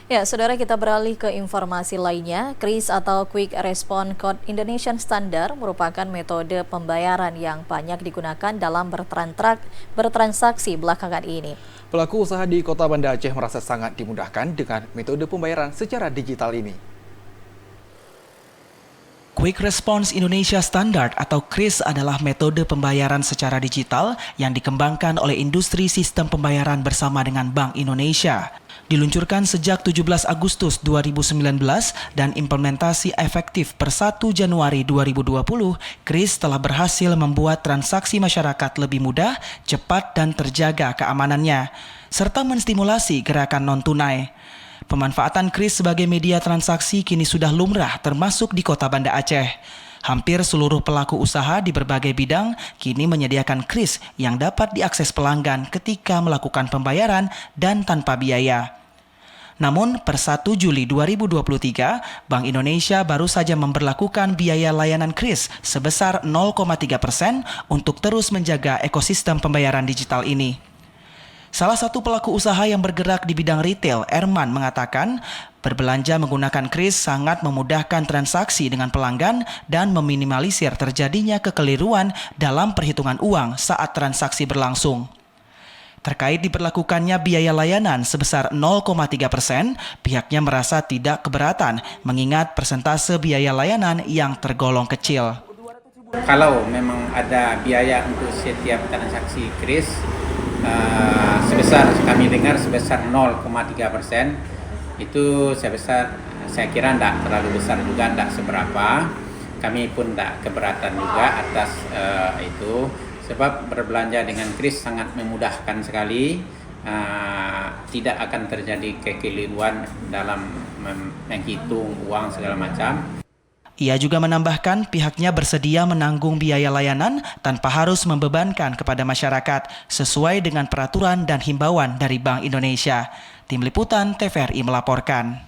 Ya, saudara, kita beralih ke informasi lainnya. KRIS atau Quick Response Code Indonesian Standard merupakan metode pembayaran yang banyak digunakan dalam bertransaksi belakangan ini. Pelaku usaha di Kota Banda Aceh merasa sangat dimudahkan dengan metode pembayaran secara digital ini. Quick Response Indonesia Standard atau KRIS adalah metode pembayaran secara digital yang dikembangkan oleh industri sistem pembayaran bersama dengan Bank Indonesia. Diluncurkan sejak 17 Agustus 2019 dan implementasi efektif per 1 Januari 2020, KRIS telah berhasil membuat transaksi masyarakat lebih mudah, cepat, dan terjaga keamanannya, serta menstimulasi gerakan non-tunai. Pemanfaatan KRIS sebagai media transaksi kini sudah lumrah termasuk di Kota Banda Aceh. Hampir seluruh pelaku usaha di berbagai bidang kini menyediakan KRIS yang dapat diakses pelanggan ketika melakukan pembayaran dan tanpa biaya. Namun, per 1 Juli 2023, Bank Indonesia baru saja memberlakukan biaya layanan KRIS sebesar 0,3% untuk terus menjaga ekosistem pembayaran digital ini. Salah satu pelaku usaha yang bergerak di bidang retail, Erman, mengatakan berbelanja menggunakan KRIS sangat memudahkan transaksi dengan pelanggan dan meminimalisir terjadinya kekeliruan dalam perhitungan uang saat transaksi berlangsung. Terkait diberlakukannya biaya layanan sebesar 0,3%, pihaknya merasa tidak keberatan mengingat persentase biaya layanan yang tergolong kecil. Kalau memang ada biaya untuk setiap transaksi KRIS, sebesar kami dengar sebesar 0,3%, itu saya kira tidak terlalu besar juga, tidak seberapa. Kami pun tidak keberatan juga atas itu. Sebab berbelanja dengan KRIS sangat memudahkan sekali, tidak akan terjadi kekeliruan dalam menghitung uang segala macam. Ia juga menambahkan pihaknya bersedia menanggung biaya layanan tanpa harus membebankan kepada masyarakat sesuai dengan peraturan dan himbauan dari Bank Indonesia. Tim Liputan TVRI melaporkan.